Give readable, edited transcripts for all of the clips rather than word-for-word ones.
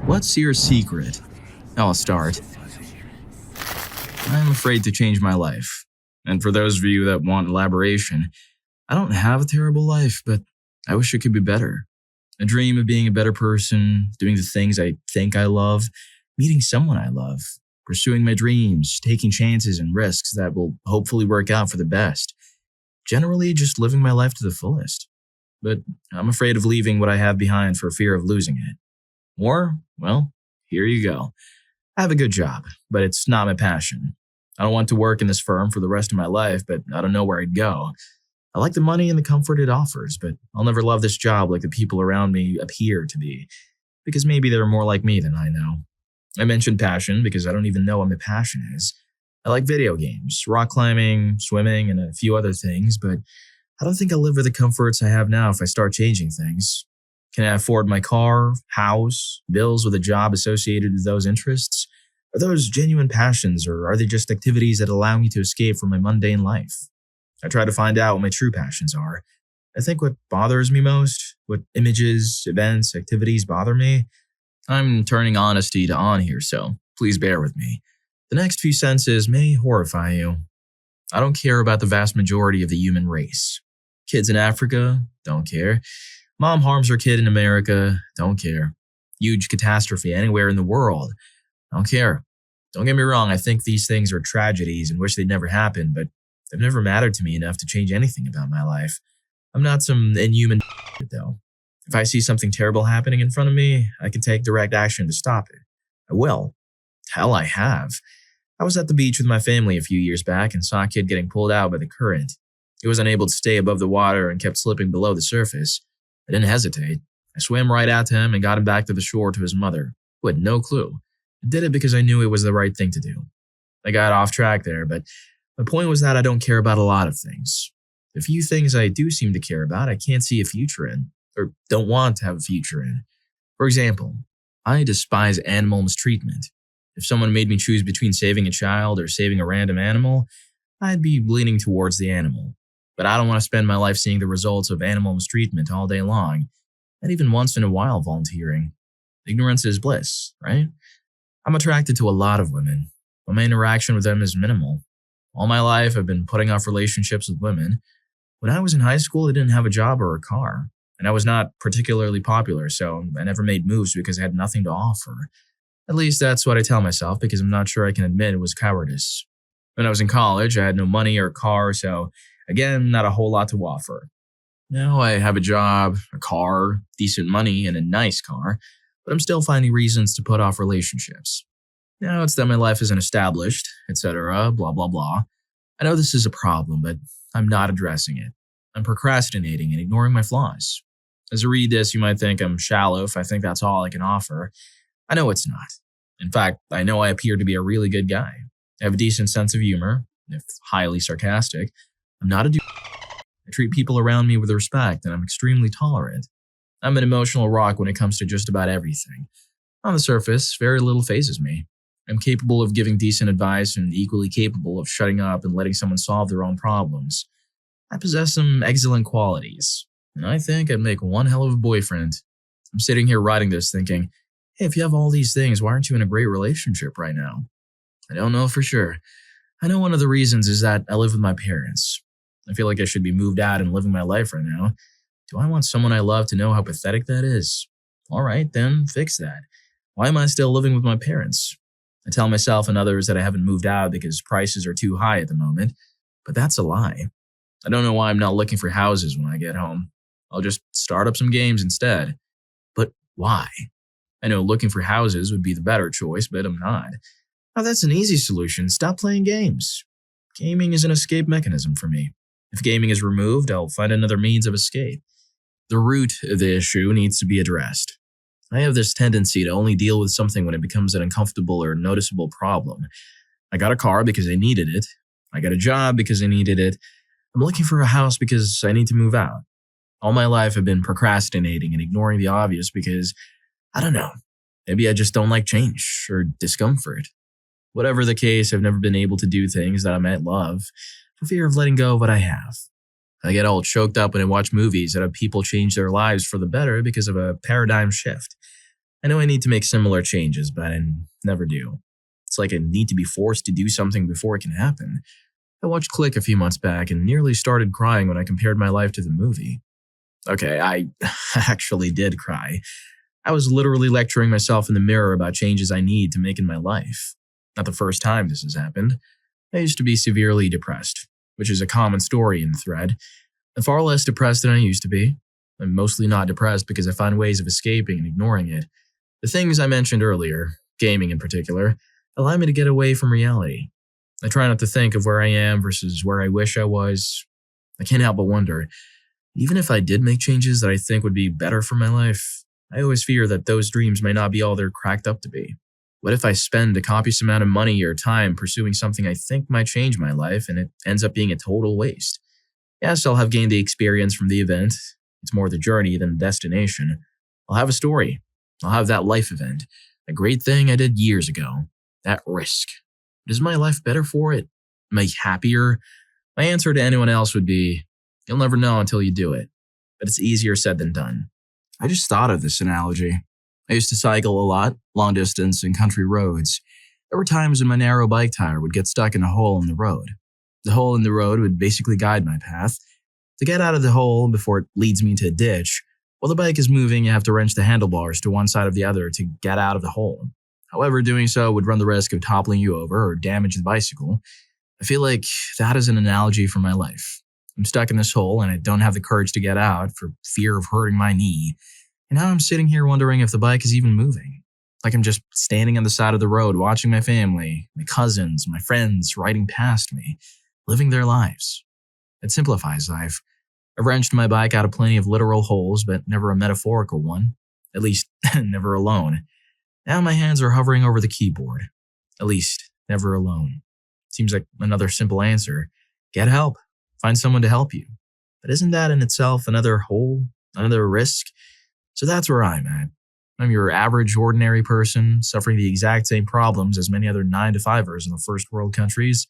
What's your secret? I'll start. I'm afraid to change my life. And for those of you that want elaboration, I don't have a terrible life, but I wish it could be better. I dream of being a better person, doing the things I think I love, meeting someone I love, pursuing my dreams, taking chances and risks that will hopefully work out for the best. Generally, just living my life to the fullest. But I'm afraid of leaving what I have behind for fear of losing it. Or, well, here you go. I have a good job, but it's not my passion. I don't want to work in this firm for the rest of my life, but I don't know where I'd go. I like the money and the comfort it offers, but I'll never love this job like the people around me appear to be, because maybe they're more like me than I know. I mentioned passion because I don't even know what my passion is. I like video games, rock climbing, swimming, and a few other things, but I don't think I'll live with the comforts I have now if I start changing things. Can I afford my car, house, bills with a job associated with those interests? Are those genuine passions, or are they just activities that allow me to escape from my mundane life? I try to find out what my true passions are. I think what bothers me most, what images, events, activities bother me. I'm turning honesty to on here, so please bear with me. The next few sentences may horrify you. I don't care about the vast majority of the human race. Kids in Africa, don't care. Mom harms her kid in America, don't care. Huge catastrophe anywhere in the world, don't care. Don't get me wrong, I think these things are tragedies and wish they'd never happened, but they've never mattered to me enough to change anything about my life. I'm not some inhuman though. If I see something terrible happening in front of me, I can take direct action to stop it. I will. Hell, I have. I was at the beach with my family a few years back and saw a kid getting pulled out by the current. He was unable to stay above the water and kept slipping below the surface. I didn't hesitate. I swam right out to him and got him back to the shore to his mother, who had no clue. I did it because I knew it was the right thing to do. I got off track there, but my point was that I don't care about a lot of things. The few things I do seem to care about, I can't see a future in, or don't want to have a future in. For example, I despise animal mistreatment. If someone made me choose between saving a child or saving a random animal, I'd be leaning towards the animal. But I don't want to spend my life seeing the results of animal mistreatment all day long, not even once in a while volunteering. Ignorance is bliss, right? I'm attracted to a lot of women, but my interaction with them is minimal. All my life, I've been putting off relationships with women. When I was in high school, I didn't have a job or a car, and I was not particularly popular, so I never made moves because I had nothing to offer. At least that's what I tell myself, because I'm not sure I can admit it was cowardice. When I was in college, I had no money or a car, so again, not a whole lot to offer. Now I have a job, a car, decent money, and a nice car, but I'm still finding reasons to put off relationships. Now it's that my life isn't established, etc., blah blah blah. I know this is a problem, but I'm not addressing it. I'm procrastinating and ignoring my flaws. As you read this, you might think I'm shallow if I think that's all I can offer. I know it's not. In fact, I know I appear to be a really good guy. I have a decent sense of humor, if highly sarcastic. I'm not a I treat people around me with respect, and I'm extremely tolerant. I'm an emotional rock when it comes to just about everything. On the surface, very little phases me. I'm capable of giving decent advice and equally capable of shutting up and letting someone solve their own problems. I possess some excellent qualities, and I think I'd make one hell of a boyfriend. I'm sitting here writing this thinking, hey, if you have all these things, why aren't you in a great relationship right now? I don't know for sure. I know one of the reasons is that I live with my parents. I feel like I should be moved out and living my life right now. Do I want someone I love to know how pathetic that is? All right, then fix that. Why am I still living with my parents? I tell myself and others that I haven't moved out because prices are too high at the moment, but that's a lie. I don't know why I'm not looking for houses when I get home. I'll just start up some games instead. But why? I know looking for houses would be the better choice, but I'm not. Oh, that's an easy solution. Stop playing games. Gaming is an escape mechanism for me. If gaming is removed, I'll find another means of escape. The root of the issue needs to be addressed. I have this tendency to only deal with something when it becomes an uncomfortable or noticeable problem. I got a car because I needed it. I got a job because I needed it. I'm looking for a house because I need to move out. All my life I've been procrastinating and ignoring the obvious because, I don't know, maybe I just don't like change or discomfort. Whatever the case, I've never been able to do things that I might love for fear of letting go of what I have. I get all choked up when I watch movies that have people change their lives for the better because of a paradigm shift. I know I need to make similar changes, but I never do. It's like I need to be forced to do something before it can happen. I watched Click a few months back and nearly started crying when I compared my life to the movie. Okay, I actually did cry. I was literally lecturing myself in the mirror about changes I need to make in my life. Not the first time this has happened. I used to be severely depressed, which is a common story in the thread. I'm far less depressed than I used to be. I'm mostly not depressed because I find ways of escaping and ignoring it. The things I mentioned earlier, gaming in particular, allow me to get away from reality. I try not to think of where I am versus where I wish I was. I can't help but wonder, even if I did make changes that I think would be better for my life, I always fear that those dreams may not be all they're cracked up to be. What if I spend a copious amount of money or time pursuing something I think might change my life and it ends up being a total waste? Yes, I'll have gained the experience from the event. It's more the journey than the destination. I'll have a story. I'll have that life event. A great thing I did years ago. That risk. But is my life better for it? Am I happier? My answer to anyone else would be, you'll never know until you do it. But it's easier said than done. I just thought of this analogy. I used to cycle a lot, long distance and country roads. There were times when my narrow bike tire would get stuck in a hole in the road. The hole in the road would basically guide my path. To get out of the hole before it leads me into a ditch, while the bike is moving, you have to wrench the handlebars to one side or the other to get out of the hole. However, doing so would run the risk of toppling you over or damage the bicycle. I feel like that is an analogy for my life. I'm stuck in this hole and I don't have the courage to get out for fear of hurting my knee. And now I'm sitting here wondering if the bike is even moving. Like I'm just standing on the side of the road watching my family, my cousins, my friends riding past me, living their lives. It simplifies life. I've wrenched my bike out of plenty of literal holes, but never a metaphorical one. At least, never alone. Now my hands are hovering over the keyboard. At least, never alone. Seems like another simple answer. Get help. Find someone to help you. But isn't that in itself another hole, another risk? So that's where I'm at. I'm your average, ordinary person, suffering the exact same problems as many other 9-to-5ers in the first world countries.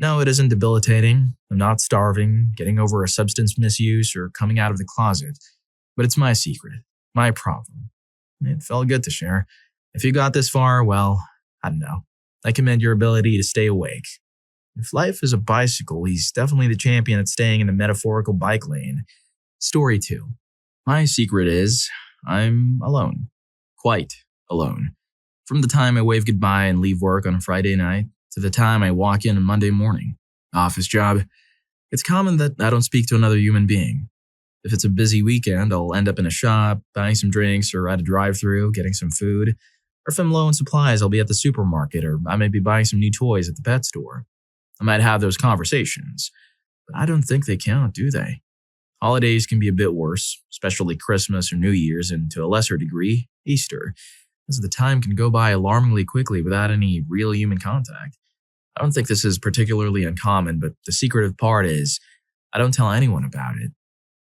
No, it isn't debilitating. I'm not starving, getting over a substance misuse, or coming out of the closet. But it's my secret, my problem. It felt good to share. If you got this far, well, I don't know. I commend your ability to stay awake. If life is a bicycle, he's definitely the champion at staying in the metaphorical bike lane. Story 2. My secret is, I'm alone. Quite alone. From the time I wave goodbye and leave work on a Friday night, to the time I walk in on Monday morning. Office job. It's common that I don't speak to another human being. If it's a busy weekend, I'll end up in a shop, buying some drinks or at a drive-thru, getting some food. Or if I'm low on supplies, I'll be at the supermarket, or I may be buying some new toys at the pet store. I might have those conversations, but I don't think they count, do they? Holidays can be a bit worse, especially Christmas or New Year's, and to a lesser degree, Easter, as the time can go by alarmingly quickly without any real human contact. I don't think this is particularly uncommon, but the secretive part is, I don't tell anyone about it.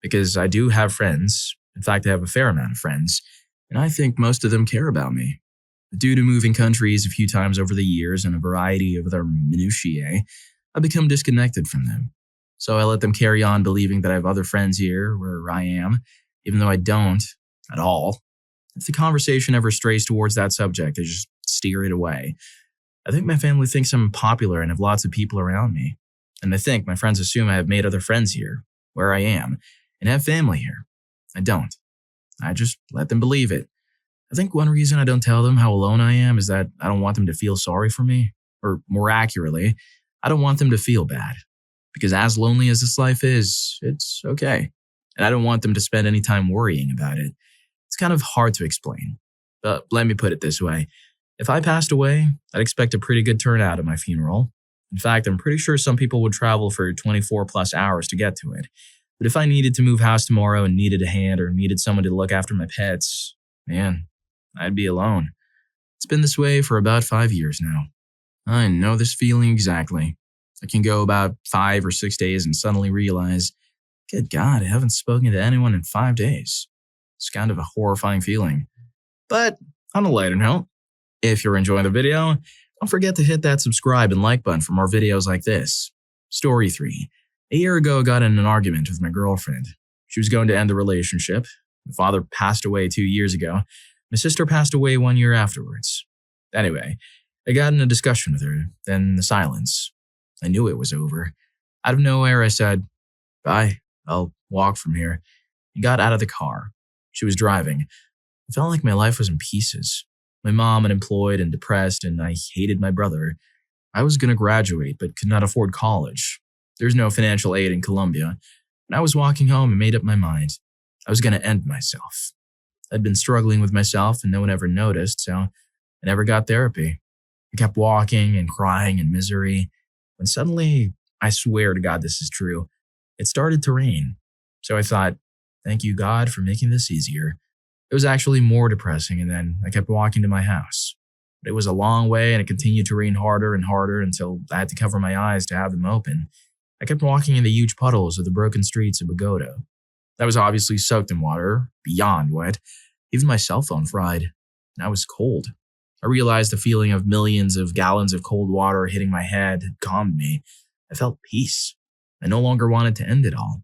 Because I do have friends, in fact I have a fair amount of friends, and I think most of them care about me. But due to moving countries a few times over the years and a variety of other minutiae, I've become disconnected from them. So I let them carry on believing that I have other friends here where I am, even though I don't, at all. If the conversation ever strays towards that subject, I just steer it away. I think my family thinks I'm popular and have lots of people around me. And I think my friends assume I have made other friends here, where I am, and have family here. I don't. I just let them believe it. I think one reason I don't tell them how alone I am is that I don't want them to feel sorry for me. Or more accurately, I don't want them to feel bad. Because as lonely as this life is, it's okay. And I don't want them to spend any time worrying about it. It's kind of hard to explain. But let me put it this way. If I passed away, I'd expect a pretty good turnout at my funeral. In fact, I'm pretty sure some people would travel for 24 plus hours to get to it. But if I needed to move house tomorrow and needed a hand or needed someone to look after my pets, man, I'd be alone. It's been this way for about 5 years now. I know this feeling exactly. I can go about 5 or 6 days and suddenly realize, good God, I haven't spoken to anyone in 5 days. It's kind of a horrifying feeling. But on a lighter note, if you're enjoying the video, don't forget to hit that subscribe and like button for more videos like this. Story 3. A year ago, I got in an argument with my girlfriend. She was going to end the relationship. My father passed away 2 years ago, My sister passed away 1 year afterwards. Anyway, I got in a discussion with her, then the silence. I knew it was over. Out of nowhere, I said, "Bye, I'll walk from here," and got out of the car. She was driving. I felt like my life was in pieces. My mom unemployed and depressed, and I hated my brother. I was going to graduate, but could not afford college. There's no financial aid in Colombia. And I was walking home and made up my mind. I was going to end myself. I'd been struggling with myself and no one ever noticed, so I never got therapy. I kept walking and crying in misery, when suddenly, I swear to God this is true, it started to rain. So I thought, thank you God for making this easier. It was actually more depressing, and then I kept walking to my house. But it was a long way and it continued to rain harder and harder until I had to cover my eyes to have them open. I kept walking in the huge puddles of the broken streets of Bogota. I was obviously soaked in water, beyond wet. Even my cell phone fried, and I was cold. I realized the feeling of millions of gallons of cold water hitting my head had calmed me. I felt peace. I no longer wanted to end it all.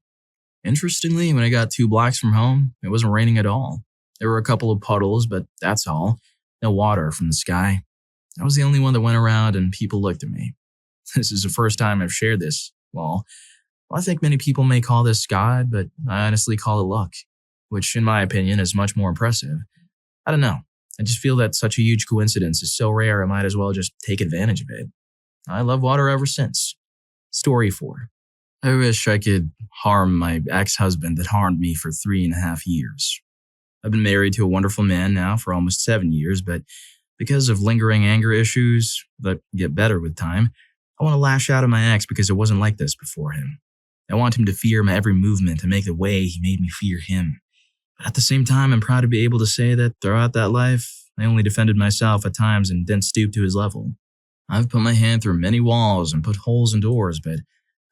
Interestingly, when I got 2 blocks from home, it wasn't raining at all. There were a couple of puddles, but that's all. No water from the sky. I was the only one that went around and people looked at me. This is the first time I've shared this. Well, I think many people may call this God, but I honestly call it luck, which in my opinion is much more impressive. I don't know. I just feel that such a huge coincidence is so rare I might as well just take advantage of it. I love water ever since. Story 4. I wish I could harm my ex-husband that harmed me for 3.5 years. I've been married to a wonderful man now for almost 7 years, but because of lingering anger issues that get better with time, I want to lash out at my ex because it wasn't like this before him. I want him to fear my every movement and make the way he made me fear him. But at the same time, I'm proud to be able to say that throughout that life, I only defended myself at times and didn't stoop to his level. I've put my hand through many walls and put holes in doors, but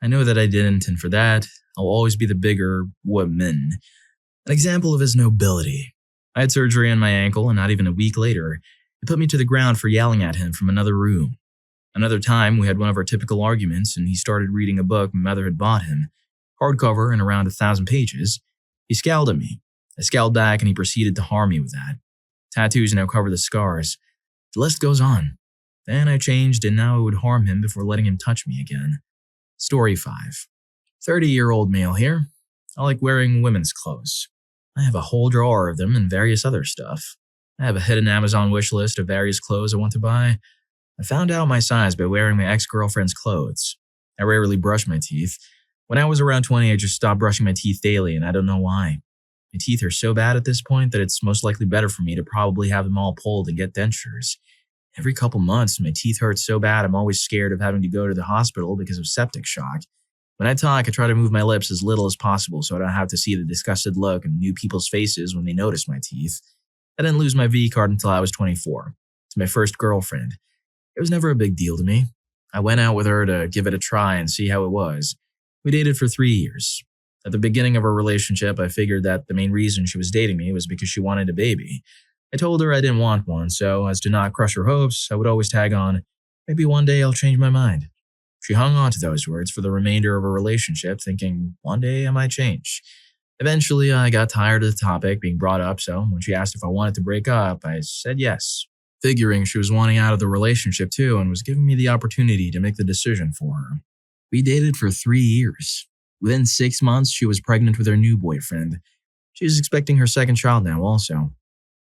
I know that I didn't, and for that, I'll always be the bigger woman. An example of his nobility. I had surgery on my ankle, and not even a week later, he put me to the ground for yelling at him from another room. Another time, we had one of our typical arguments, and he started reading a book my mother had bought him, hardcover and around 1,000 pages. He scowled at me. I scowled back, and he proceeded to harm me with that. Tattoos now cover the scars. The list goes on. Then I changed, and now I would harm him before letting him touch me again. Story 5. 30-year-old male here. I like wearing women's clothes. I have a whole drawer of them and various other stuff. I have a hidden Amazon wish list of various clothes I want to buy. I found out my size by wearing my ex-girlfriend's clothes. I rarely brush my teeth. When I was around 20, I just stopped brushing my teeth daily, and I don't know why. My teeth are so bad at this point that it's most likely better for me to probably have them all pulled and get dentures. Every couple months, my teeth hurt so bad I'm always scared of having to go to the hospital because of septic shock. When I talk, I try to move my lips as little as possible so I don't have to see the disgusted look on new people's faces when they notice my teeth. I didn't lose my V card until I was 24. It's my first girlfriend. It was never a big deal to me. I went out with her to give it a try and see how it was. We dated for 3 years. At the beginning of our relationship, I figured that the main reason she was dating me was because she wanted a baby. I told her I didn't want one, so as to not crush her hopes, I would always tag on, maybe one day I'll change my mind. She hung on to those words for the remainder of our relationship, thinking one day I might change. Eventually, I got tired of the topic being brought up, so when she asked if I wanted to break up, I said yes, figuring she was wanting out of the relationship too and was giving me the opportunity to make the decision for her. We dated for 3 years. Within 6 months, she was pregnant with her new boyfriend. She was expecting her second child now also.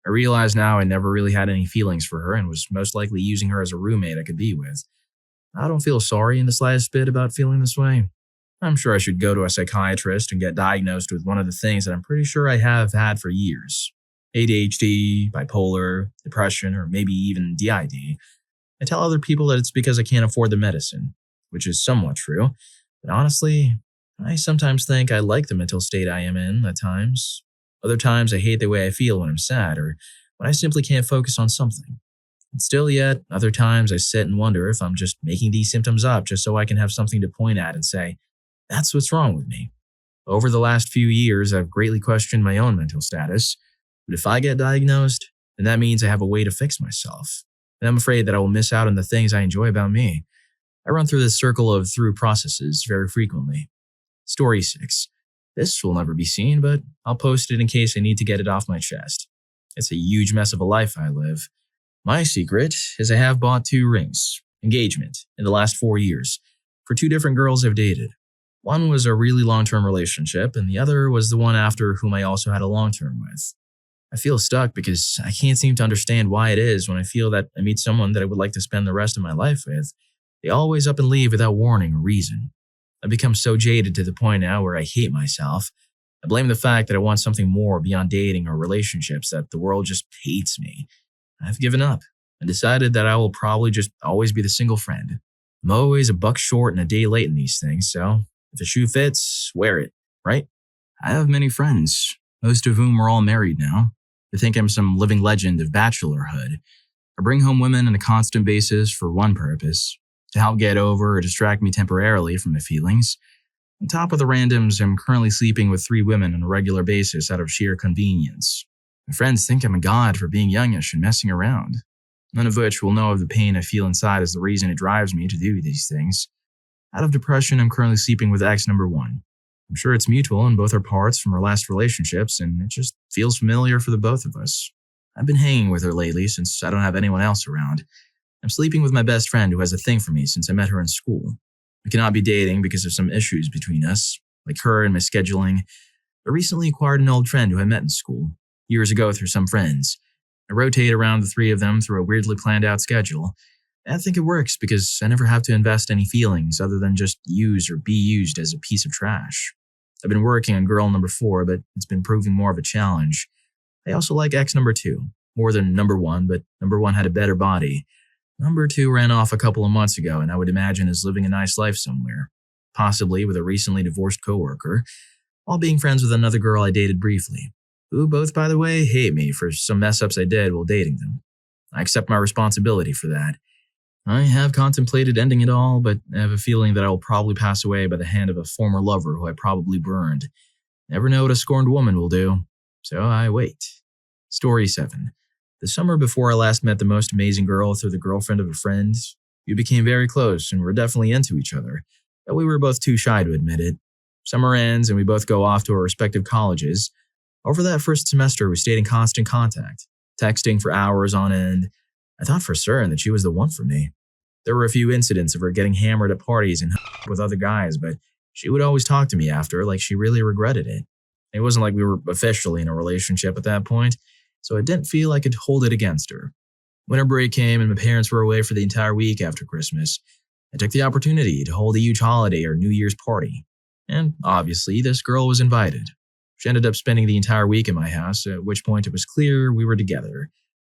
I realize now I never really had any feelings for her and was most likely using her as a roommate I could be with. I don't feel sorry in the slightest bit about feeling this way. I'm sure I should go to a psychiatrist and get diagnosed with one of the things that I'm pretty sure I have had for years. ADHD, bipolar, depression, or maybe even DID. I tell other people that it's because I can't afford the medicine, which is somewhat true, but honestly, I sometimes think I like the mental state I am in at times. Other times I hate the way I feel when I'm sad or when I simply can't focus on something. And still yet, other times I sit and wonder if I'm just making these symptoms up just so I can have something to point at and say, that's what's wrong with me. Over the last few years, I've greatly questioned my own mental status. But if I get diagnosed, then that means I have a way to fix myself. And I'm afraid that I will miss out on the things I enjoy about me. I run through this circle of through processes very frequently. Story 6. This will never be seen, but I'll post it in case I need to get it off my chest. It's a huge mess of a life I live. My secret is I have bought 2 rings, engagement, in the last 4 years, for 2 different girls I've dated. One was a really long-term relationship, and the other was the one after whom I also had a long-term with. I feel stuck because I can't seem to understand why it is when I feel that I meet someone that I would like to spend the rest of my life with. They always up and leave without warning or reason. I've become so jaded to the point now where I hate myself. I blame the fact that I want something more beyond dating or relationships, that the world just hates me. I've given up and decided that I will probably just always be the single friend. I'm always a buck short and a day late in these things, so if the shoe fits, wear it, right? I have many friends, most of whom are all married now. They think I'm some living legend of bachelorhood. I bring home women on a constant basis for one purpose, to help get over or distract me temporarily from my feelings. On top of the randoms, I'm currently sleeping with 3 women on a regular basis out of sheer convenience. My friends think I'm a god for being youngish and messing around, none of which will know of the pain I feel inside as the reason it drives me to do these things. Out of depression, I'm currently sleeping with ex number 1. I'm sure it's mutual and both are parts from our last relationships, and it just feels familiar for the both of us. I've been hanging with her lately since I don't have anyone else around. I'm sleeping with my best friend who has a thing for me since I met her in school. We cannot be dating because of some issues between us, like her and my scheduling. I recently acquired an old friend who I met in school, years ago through some friends. I rotate around the 3 of them through a weirdly planned out schedule. I think it works because I never have to invest any feelings other than just use or be used as a piece of trash. I've been working on girl number 4, but it's been proving more of a challenge. I also like ex number 2, more than number 1, but number 1 had a better body. Number 2 ran off a couple of months ago and I would imagine is living a nice life somewhere, possibly with a recently divorced coworker, while being friends with another girl I dated briefly, who both, by the way, hate me for some mess-ups I did while dating them. I accept my responsibility for that. I have contemplated ending it all, but I have a feeling that I will probably pass away by the hand of a former lover who I probably burned. Never know what a scorned woman will do, so I wait. Story 7. The summer before I last met the most amazing girl through the girlfriend of a friend, we became very close and were definitely into each other, but we were both too shy to admit it. Summer ends and we both go off to our respective colleges. Over that first semester, we stayed in constant contact, texting for hours on end. I thought for certain that she was the one for me. There were a few incidents of her getting hammered at parties and with other guys, but she would always talk to me after like she really regretted it. It wasn't like we were officially in a relationship at that point, so I didn't feel I could hold it against her. Winter break came and my parents were away for the entire week after Christmas. I took the opportunity to hold a huge holiday or New Year's party. And obviously, this girl was invited. She ended up spending the entire week in my house, at which point it was clear we were together.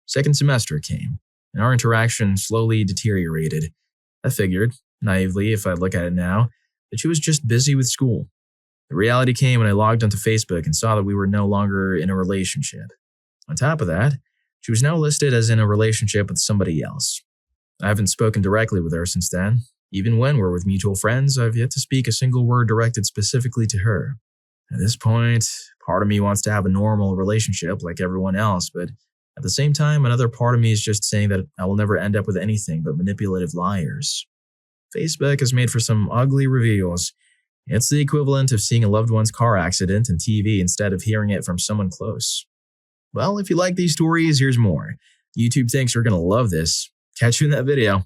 Second semester came, and our interaction slowly deteriorated. I figured, naively if I look at it now, that she was just busy with school. The reality came when I logged onto Facebook and saw that we were no longer in a relationship. On top of that, she was now listed as in a relationship with somebody else. I haven't spoken directly with her since then. Even when we're with mutual friends, I've yet to speak a single word directed specifically to her. At this point, part of me wants to have a normal relationship like everyone else, but at the same time, another part of me is just saying that I will never end up with anything but manipulative liars. Facebook has made for some ugly reveals. It's the equivalent of seeing a loved one's car accident on TV instead of hearing it from someone close. Well, if you like these stories, here's more. YouTube thinks you're going to love this. Catch you in that video.